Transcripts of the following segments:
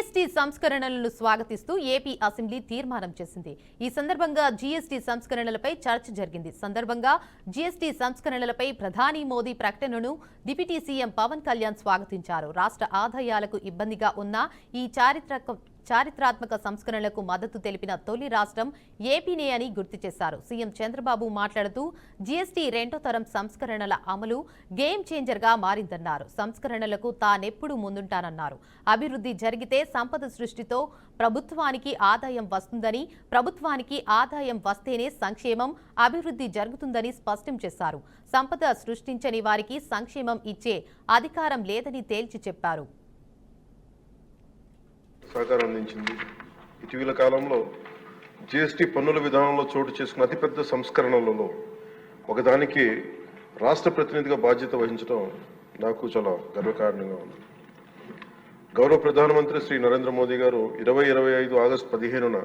GST సంస్కరణలను స్వాగతిస్తూ AP assembly తీర్మానం చేసింది. ఈ సందర్భంగా జీఎస్టీ సంస్కరణలపై చర్చ జరిగింది. సందర్భంగా జీఎస్టీ సంస్కరణలపై ప్రధాని మోదీ ప్రకటనను డిప్యూటీ సీఎం పవన్ కళ్యాణ్ స్వాగతించారు. రాష్ట్ర ఆదాయాలకు ఇబ్బందిగా ఉన్న ఈ చారిత్రాత్మక సంస్కరణలకు మద్దతు తెలిపిన తొలి రాష్ట్రం ఏపీనే అని గుర్తు చేశారు. సీఎం చంద్రబాబు మాట్లాడుతూ జీఎస్టీ రెండో తరం సంస్కరణల అమలు గేమ్ చేంజర్ గా మారిందన్నారు. సంస్కరణలకు తానెప్పుడు ముందుంటానన్నారు. అభివృద్ధి జరిగితే సంపద సృష్టితో ప్రభుత్వానికి ఆదాయం వస్తుందని, ప్రభుత్వానికి ఆదాయం వస్తేనే సంక్షేమం, అభివృద్ధి జరుగుతుందని స్పష్టం చేశారు. సంపద సృష్టించని వారికి సంక్షేమం ఇచ్చే అధికారం లేదని తేల్చి చెప్పారు. సహకారం అందించింది. ఇటీవల కాలంలో జీఎస్టీ పన్నుల విధానంలో చోటు చేసుకున్న అతిపెద్ద సంస్కరణలలో ఒకదానికి రాష్ట్ర ప్రతినిధిగా బాధ్యత వహించడం నాకు చాలా గర్వకారణంగా ఉంది. గౌరవ ప్రధానమంత్రి శ్రీ నరేంద్ర మోదీ గారు 2025 ఆగస్టు 15న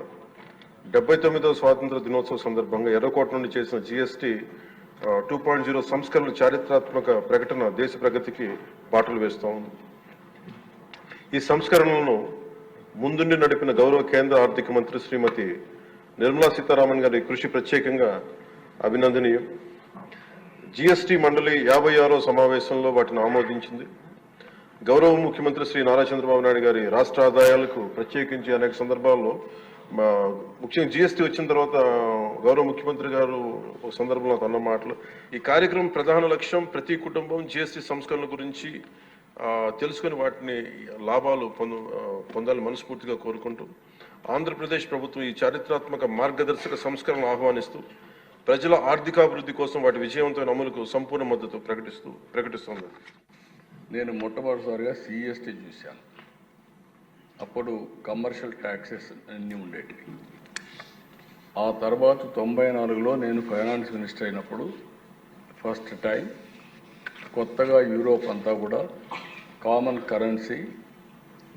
79వ స్వాతంత్ర దినోత్సవ సందర్భంగా ఎర్రకోట నుండి చేసిన జీఎస్టీ 2.0 సంస్కరణల చారిత్రాత్మక ప్రకటన దేశ ప్రగతికి బాటలు వేస్తూ ఉంది. ఈ సంస్కరణలను ముందుండి నడిపిన గౌరవ కేంద్ర ఆర్థిక మంత్రి శ్రీమతి నిర్మలా సీతారామన్ గారి కృషి ప్రత్యేకంగా అభినందనీయం. జీఎస్టీ మండలి 56వ సమావేశంలో వాటిని ఆమోదించింది. గౌరవ ముఖ్యమంత్రి శ్రీ నారా చంద్రబాబు నాయుడు గారి రాష్ట్ర ఆదాయాలకు ప్రత్యేకించి అనేక సందర్భాల్లో ముఖ్యంగా జీఎస్టీ వచ్చిన తర్వాత గౌరవ ముఖ్యమంత్రి గారు ఒక సందర్భంలో అన్న మాటలు, ఈ కార్యక్రమం ప్రధాన లక్ష్యం ప్రతి కుటుంబం జీఎస్టీ సంస్కరణల గురించి తెలుసుకుని వాటిని లాభాలు పొందాలని మనస్ఫూర్తిగా కోరుకుంటూ ఆంధ్రప్రదేశ్ ప్రభుత్వం ఈ చారిత్రాత్మక మార్గదర్శక సంస్కరణలు ఆహ్వానిస్తూ ప్రజల ఆర్థికాభివృద్ధి కోసం వాటి విజయవంతమైన అమలుకు సంపూర్ణ మద్దతు ప్రకటిస్తోంది. నేను మొట్టమొదటిసారిగా సిఎస్టీ చూశాను. అప్పుడు కమర్షియల్ ట్యాక్సెస్ అన్నీ ఉండేటివి. ఆ తర్వాత 94లో నేను ఫైనాన్స్ మినిస్టర్ అయినప్పుడు ఫస్ట్ టైం కొత్తగా యూరోప్ అంతా కూడా కామన్ కరెన్సీ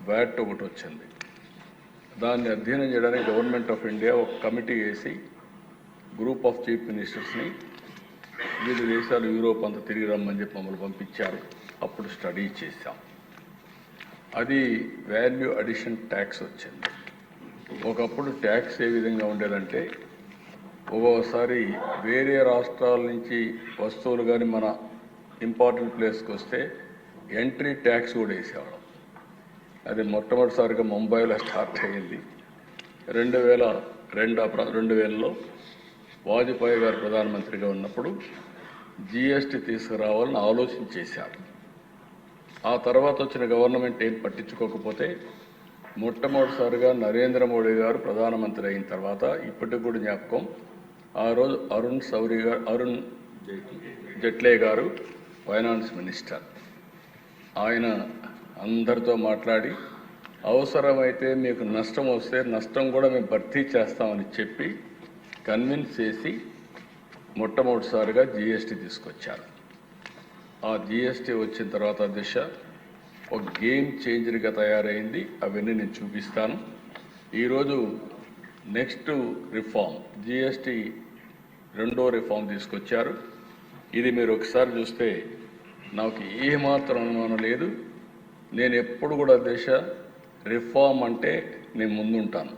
వ్యాట్ ఒకటి వచ్చింది. దాన్ని అధ్యయనం చేయడానికి గవర్నమెంట్ ఆఫ్ ఇండియా ఒక కమిటీ వేసి గ్రూప్ ఆఫ్ చీఫ్ మినిస్టర్స్ని వివిధ దేశాలు యూరోప్ అంతా తిరిగి రమ్మని చెప్పి మమ్మల్ని పంపించారు. అప్పుడు స్టడీ చేశాం. అది వాల్యూ అడిషన్ ట్యాక్స్ వచ్చింది. ఒకప్పుడు ట్యాక్స్ ఏ విధంగా ఉండేదంటే ఒక్కోసారి వేరే రాష్ట్రాల నుంచి వస్తువులు కానీ మన ఇంపార్టెంట్ ప్లేస్కి వస్తే ఎంట్రీ ట్యాక్స్ కూడా వేసేవాళ్ళం. అది మొట్టమొదటిసారిగా ముంబైలో స్టార్ట్ అయ్యింది. 2002లో వాజ్పేయి గారు ప్రధానమంత్రిగా ఉన్నప్పుడు జీఎస్టీ తీసుకురావాలని ఆలోచన చేశారు. ఆ తర్వాత వచ్చిన గవర్నమెంట్ ఏం పట్టించుకోకపోతే మొట్టమొదటిసారిగా నరేంద్ర మోడీ గారు ప్రధానమంత్రి అయిన తర్వాత ఇప్పటికి కూడా జ్ఞాపకం, ఆ రోజు అరుణ్ జైట్లీ గారు ఫైనాన్స్ మినిస్టర్, ఆయన అందరితో మాట్లాడి అవసరమైతే మీకు నష్టం వస్తే నష్టం కూడా మేము భర్తీ చేస్తామని చెప్పి కన్విన్స్ చేసి మొట్టమొదటిసారిగా జీఎస్టీ తీసుకొచ్చారు. ఆ జీఎస్టీ వచ్చిన తర్వాత దిశ ఒక గేమ్ చేంజర్గా తయారైంది. అవన్నీ నేను చూపిస్తాను. ఈరోజు నెక్స్ట్ రిఫార్మ్ జీఎస్టీ రెండో రిఫార్మ్ తీసుకొచ్చారు. ఇది మీరు ఒకసారి చూస్తే నాకు ఏమాత్రం అనుమానం లేదు. నేను ఎప్పుడు కూడా దేశ రిఫార్మ్ అంటే నేను ముందుంటాను.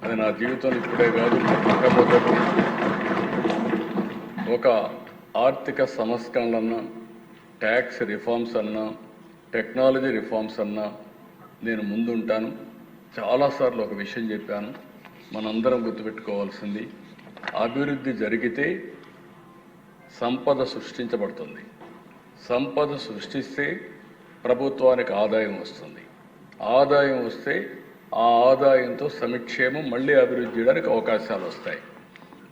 అది నా జీవితంలో ఇప్పుడే కాదు, మొట్టమొదటి ఒక ఆర్థిక సంస్కరణలన్నా, ట్యాక్స్ రిఫార్మ్స్ అన్నా, టెక్నాలజీ రిఫార్మ్స్ అన్నా నేను ముందుంటాను. చాలాసార్లు ఒక విషయం చెప్పాను, మనందరం గుర్తుపెట్టుకోవాల్సింది అభివృద్ధి జరిగితే సంపద సృష్టించబడుతుంది. సంపద సృష్టిస్తే ప్రభుత్వానికి ఆదాయం వస్తుంది. ఆదాయం వస్తే ఆ ఆదాయంతో సంక్షేమం మళ్ళీ అభివృద్ధి చేయడానికి అవకాశాలు వస్తాయి.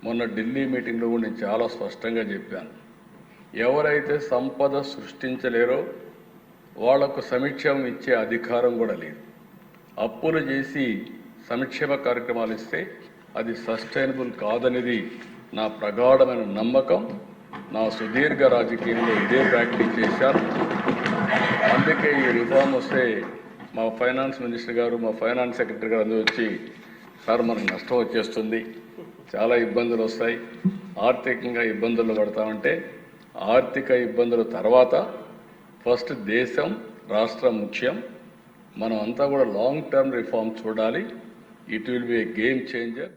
మొన్న ఢిల్లీ మీటింగ్లో కూడా నేను చాలా స్పష్టంగా చెప్పాను, ఎవరైతే సంపద సృష్టించలేరో వాళ్లకు సంక్షేమం ఇచ్చే అధికారం కూడా లేదు. అప్పులు చేసి సంక్షేమ కార్యక్రమాలు ఇస్తే అది సస్టైనబుల్ కాదనేది నా ప్రగాఢమైన నమ్మకం. నా సుదీర్ఘ రాజకీయంలో ఇదే ప్రాక్టీస్ చేశాను. అందుకే ఈ రిఫార్మ్ వస్తే మా ఫైనాన్స్ మినిస్టర్ గారు, మా ఫైనాన్స్ సెక్రటరీ గారు అందరూ వచ్చి, సార్ మనకు నష్టం వచ్చేస్తుంది, చాలా ఇబ్బందులు వస్తాయి, ఆర్థికంగా ఇబ్బందులు పడతామంటే ఆర్థిక ఇబ్బందుల తర్వాత ఫస్ట్ దేశం రాష్ట్రం ముఖ్యం, మనం అంతా కూడా లాంగ్ టర్మ్ రిఫార్మ్ చూడాలి. It will be A game changer.